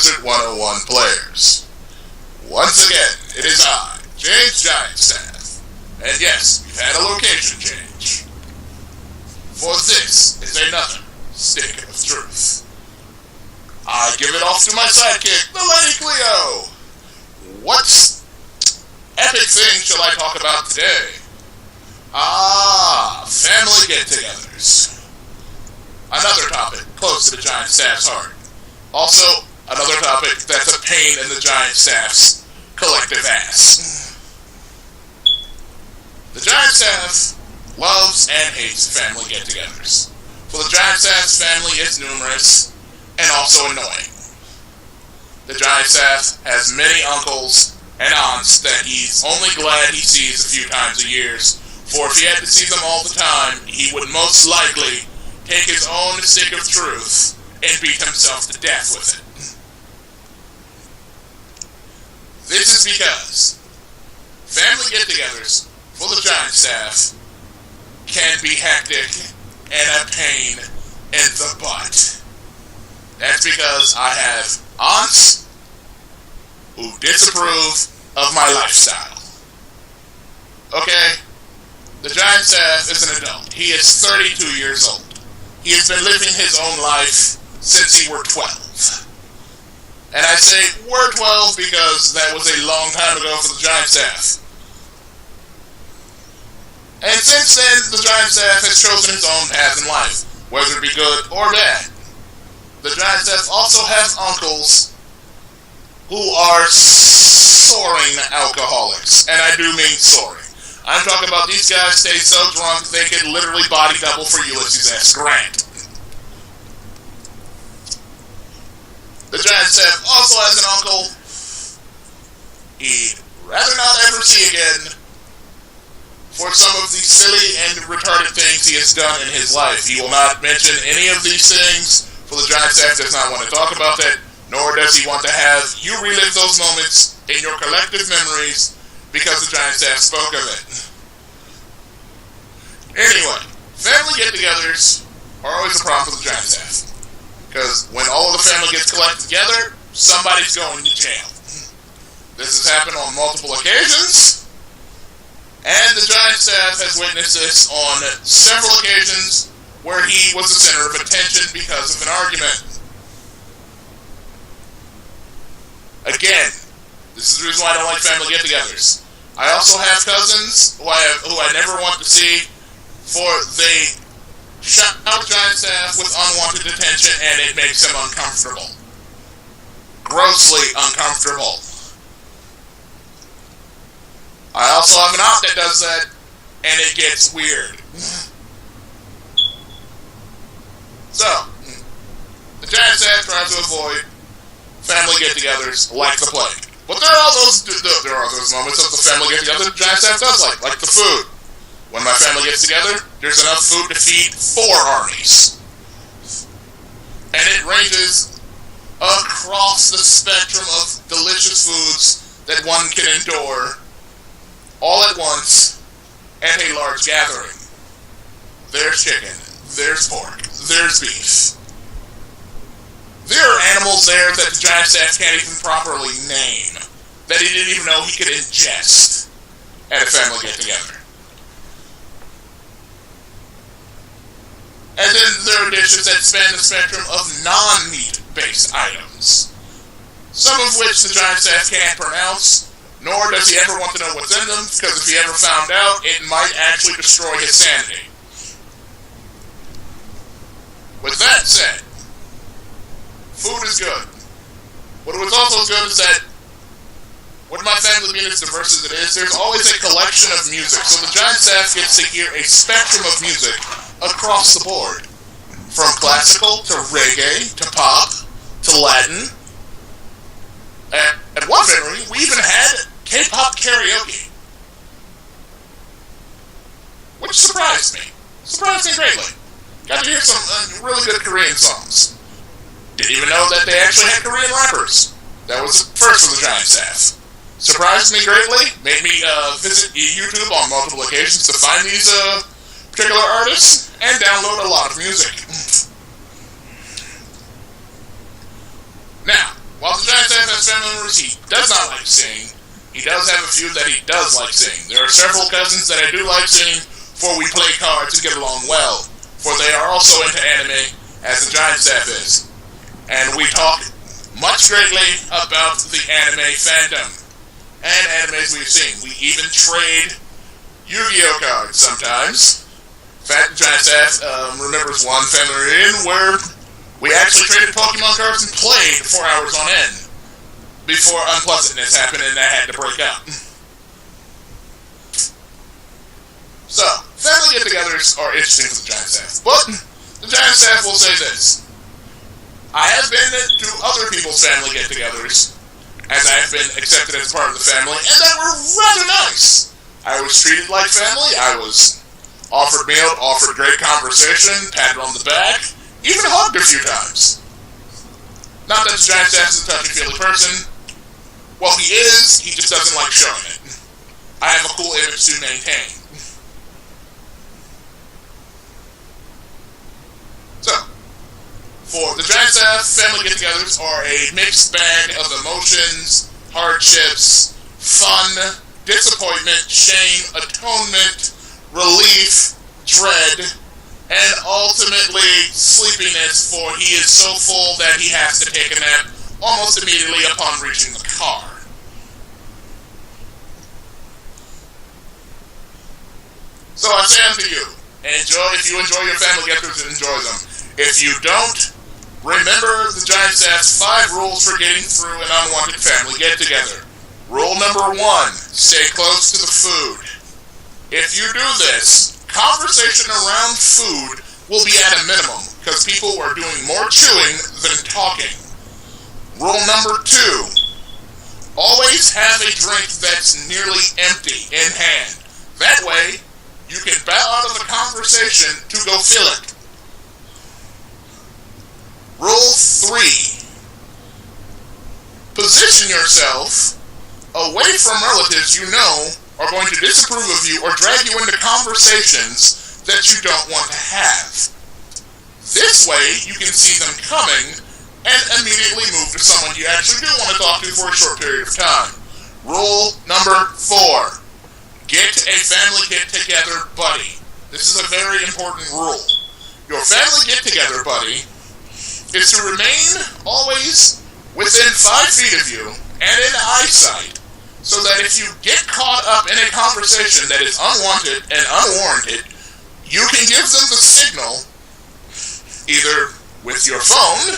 Wizard 101 players. Once again, it is I, James GiantStaff, and yes, we've had a location change. For this is another stick of truth. I give it off to my sidekick, the Lady Cleo. What epic thing shall I talk about today? Family get-togethers. Another topic close to the GiantStaff's heart. Also, another topic that's a pain in the GiantStaff's collective ass. The GiantStaff loves and hates family get-togethers. For the GiantStaff's family is numerous and also annoying. The GiantStaff has many uncles and aunts that he's only glad he sees a few times a year, for if he had to see them all the time, he would most likely take his own stick of truth and beat himself to death with it. This is because family get-togethers for the GiantStaff can be hectic and a pain in the butt. That's because I have aunts who disapprove of my lifestyle. Okay? The GiantStaff is an adult. He is 32 years old. He has been living his own life since he were 12. And I say we're 12 because that was a long time ago for the GiantStaff. And since then, the GiantStaff has chosen his own path in life, whether it be good or bad. The GiantStaff also has uncles who are soaring alcoholics, and I do mean soaring. I'm talking about these guys stay so drunk they could literally body double for Ulysses S. Grant. The GiantStaff also has an uncle he'd rather not ever see again for some of the silly and retarded things he has done in his life. He will not mention any of these things, for the GiantStaff does not want to talk about that, nor does he want to have you relive those moments in your collective memories because the GiantStaff spoke of it. Anyway, family get-togethers are always a problem for the GiantStaff. Because when all of the family gets collected together, somebody's going to jail. This has happened on multiple occasions, and the GiantStaff has witnessed this on several occasions where he was the center of attention because of an argument. Again, this is the reason why I don't like family get-togethers. I also have cousins who I never want to see, for they shout GiantStaff with unwanted attention and it makes them uncomfortable. Grossly uncomfortable. I also have an aunt that does that, and it gets weird. So, the GiantStaff tries to avoid family get-togethers like the plague. But there are those moments of the family get-together the GiantStaff does like the food. When my family gets together, there's enough food to feed 4 armies. And it ranges across the spectrum of delicious foods that one can endure all at once at a large gathering. There's chicken, there's pork, there's beef. There are animals there that the GiantStaff can't even properly name, that he didn't even know he could ingest at a family get-together. And then there are dishes that span the spectrum of non-meat-based items, some of which the GiantStaff can't pronounce, nor does he ever want to know what's in them, because if he ever found out, it might actually destroy his sanity. With that said, food is good. What was also good is that, with my family being as diverse as it is, there's always a collection of music, so the GiantStaff gets to hear a spectrum of music across the board, from classical to reggae to pop to Latin. At one venue, we even had K-pop karaoke, which surprised me greatly. Got to hear some really good Korean songs. Didn't even know that they actually had Korean rappers. That was the first for the GiantStaff. Surprised me greatly. Made me visit YouTube on multiple occasions to find these particular artists and download a lot of music. Now, while the GiantStaff has family members he does not like seeing, he does have a few that he does like seeing. There are several cousins that I do like seeing, for we play cards and get along well, for they are also into anime, as the GiantStaff is. And we talk much greatly about the anime fandom, and animes we've seen. We even trade Yu-Gi-Oh cards sometimes. In fact, the GiantStaff remembers one family reunion where we actually traded Pokemon cards and played 4 hours on end before unpleasantness happened and that had to break up. So, family get-togethers are interesting for the GiantStaff, but the GiantStaff will say this. I have been to other people's family get-togethers, as I have been accepted as part of the family, and that were rather nice. I was treated like family, I was offered meal, offered great conversation, patted on the back, even hugged a few times. Not that the GiantStaff is a touchy-feely person. Well, he is, he just doesn't like showing it. I have a cool image to maintain. So, for the GiantStaff, family get-togethers are a mixed bag of emotions, hardships, fun, disappointment, shame, atonement, relief, dread, and ultimately sleepiness, for he is so full that he has to take a nap almost immediately upon reaching the car. So I say unto you, if you enjoy your family get-togethers, enjoy them. If you don't, remember the GiantStaff's 5 rules for getting through an unwanted family get-together. Rule number 1, stay close to the food. If you do this, conversation around food will be at a minimum, because people are doing more chewing than talking. Rule number 2, always have a drink that's nearly empty in hand. That way, you can bow out of the conversation to go fill it. Rule 3, position yourself away from relatives you know are going to disapprove of you or drag you into conversations that you don't want to have. This way, you can see them coming and immediately move to someone you actually do want to talk to for a short period of time. Rule number 4, get a family get-together buddy. This is a very important rule. Your family get-together buddy is to remain always within 5 feet of you and in eyesight, so that if you get caught up in a conversation that is unwanted and unwarranted, you can give them the signal, either with your phone,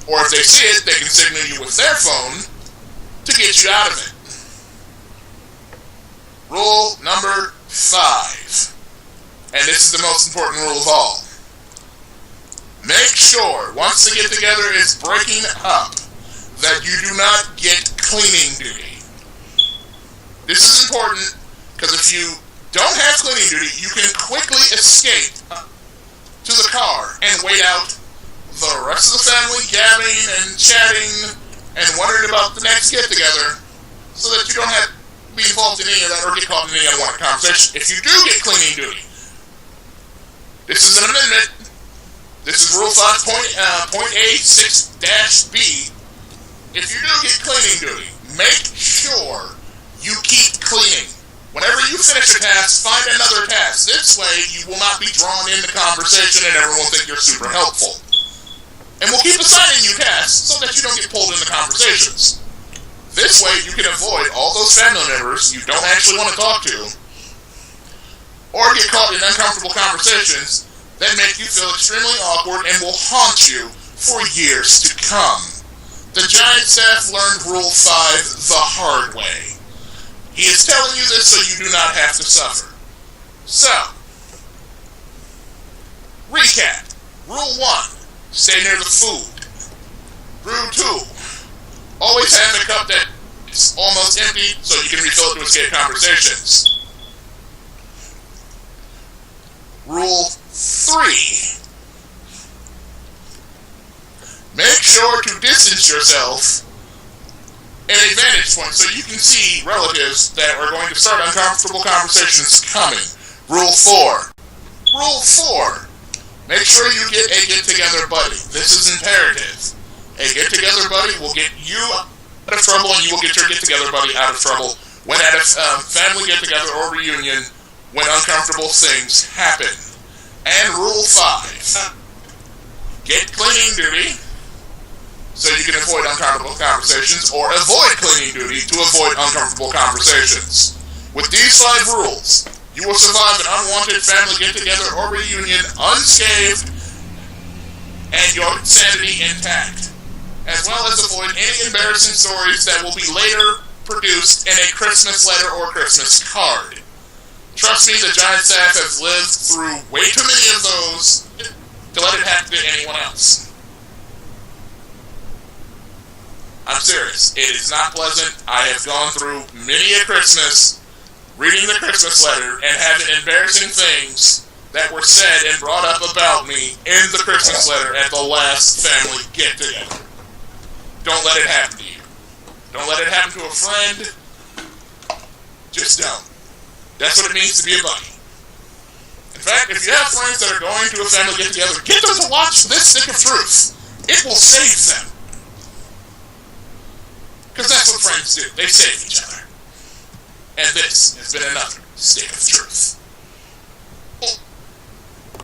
or if they see it, they can signal you with their phone to get you out of it. Rule number 5, and this is the most important rule of all. Make sure, once the get-together is breaking up, that you do not get cleaning duty. This is important, because if you don't have cleaning duty, you can quickly escape to the car and wait out the rest of the family gabbing and chatting and wondering about the next get-together, so that you don't have to be involved in any of that or get caught in any unwanted conversation. If you do get cleaning duty, this is an amendment. This is Rule 5.A6-B. If you do get cleaning duty, make sure you keep cleaning. Whenever you finish a task, find another task. This way, you will not be drawn into conversation and everyone will think you're super helpful. And we'll keep assigning you tasks so that you don't get pulled into conversations. This way, you can avoid all those family members you don't actually want to talk to, or get caught in uncomfortable conversations that make you feel extremely awkward and will haunt you for years to come. The GiantStaff learned Rule 5 the hard way. He is telling you this so you do not have to suffer. So, recap. Rule 1, stay near the food. Rule 2, always have a cup that is almost empty so you can refill it to escape conversations. Rule 3, make sure to distance yourself at a vantage point so you can see relatives that are going to start uncomfortable conversations coming. Rule 4. Rule 4. Make sure you get a get-together buddy. This is imperative. A get-together buddy will get you out of trouble, and you will get your get-together buddy out of trouble when at a family get-together or reunion when uncomfortable things happen. And Rule 5. Get cleaning duty so you can avoid uncomfortable conversations, or avoid cleaning duty to avoid uncomfortable conversations. With these 5 rules, you will survive an unwanted family get-together or reunion unscathed and your sanity intact, as well as avoid any embarrassing stories that will be later produced in a Christmas letter or Christmas card. Trust me, the GiantStaff has lived through way too many of those to let it happen to anyone else. I'm serious. It is not pleasant. I have gone through many a Christmas reading the Christmas letter and having embarrassing things that were said and brought up about me in the Christmas letter at the last family get-together. Don't let it happen to you. Don't let it happen to a friend. Just don't. That's what it means to be a buddy. In fact, if you have friends that are going to a family get-together, get them to watch this Stick of Truth. It will save them. Because that's what friends do. They save each other. And this has been another Stick of Truth.